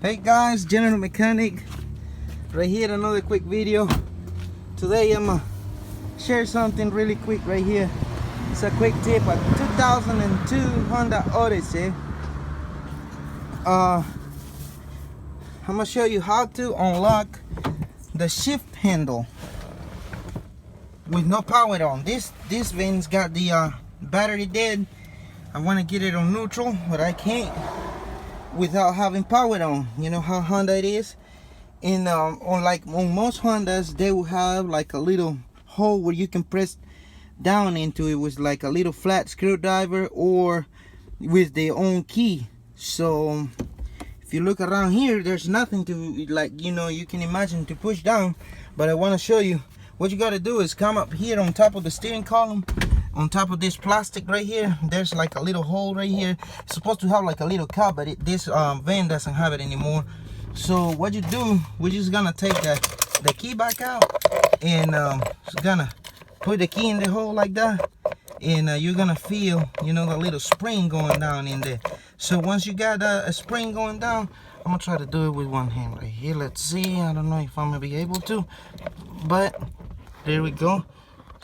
Hey guys, General Mechanic right here, another quick video. Today I'm gonna share something really quick right here. It's a quick tip. A 2002 Honda Odyssey. I'm gonna show you how to unlock the shift handle with no power on. This van's got the battery dead. I want to get it on neutral, but I can't without having power on. You know how Honda it is. And on most Hondas, they will have like a little hole where you can press down into it with like a little flat screwdriver or with their own key. So if you look around here, there's nothing to, like, you know, you can imagine to push down. But I want to show you what you got to do is come up here on top of the steering column, on top of this plastic right here. There's like a little hole right here. It's supposed to have like a little cap, but this van doesn't have it anymore. So what you do, we're just gonna take the key back out, and just gonna put the key in the hole like that, and you're gonna feel, you know, the little spring going down in there. So once you got a spring going down, I'm gonna try to do it with one hand right here. Let's see. I don't know if I'm gonna be able to, but there we go.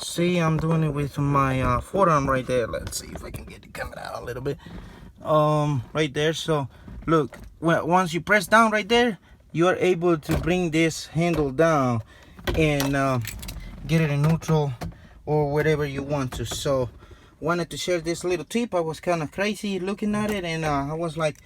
See, I'm doing it with my forearm right there. Let's see if I can get it coming out a little bit. Right there. So look, once you press down right there, you are able to bring this handle down and get it in neutral or whatever you want to. So wanted to share this little tip. I was kind of crazy looking at it, and I was like,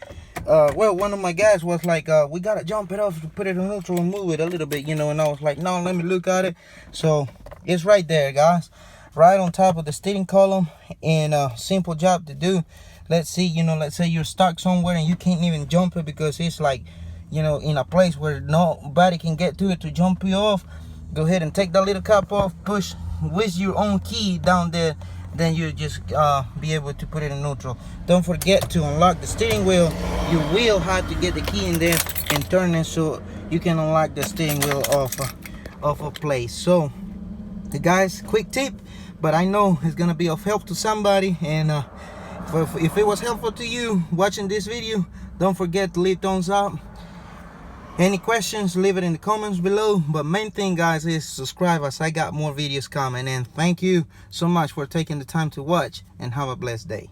well, one of my guys was like, we gotta jump it off to put it in neutral and move it a little bit, you know. And I was like, no, let me look at it. So it's right there, guys, right on top of the steering column, and simple job to do. Let's see, you know, let's say you're stuck somewhere and you can't even jump it because it's like, you know, in a place where nobody can get to it to jump you off. Go ahead and take that little cap off, push with your own key down there, then you just be able to put it in neutral. Don't forget to unlock the steering wheel. You will have to get the key in there and turn it so you can unlock the steering wheel off of place. So guys, quick tip, but I know it's gonna be of help to somebody. And if it was helpful to you watching this video, don't forget to leave thumbs up. Any questions, leave it in the comments below. But main thing, guys, is subscribe, as I got more videos coming. And thank you so much for taking the time to watch, and have a blessed day.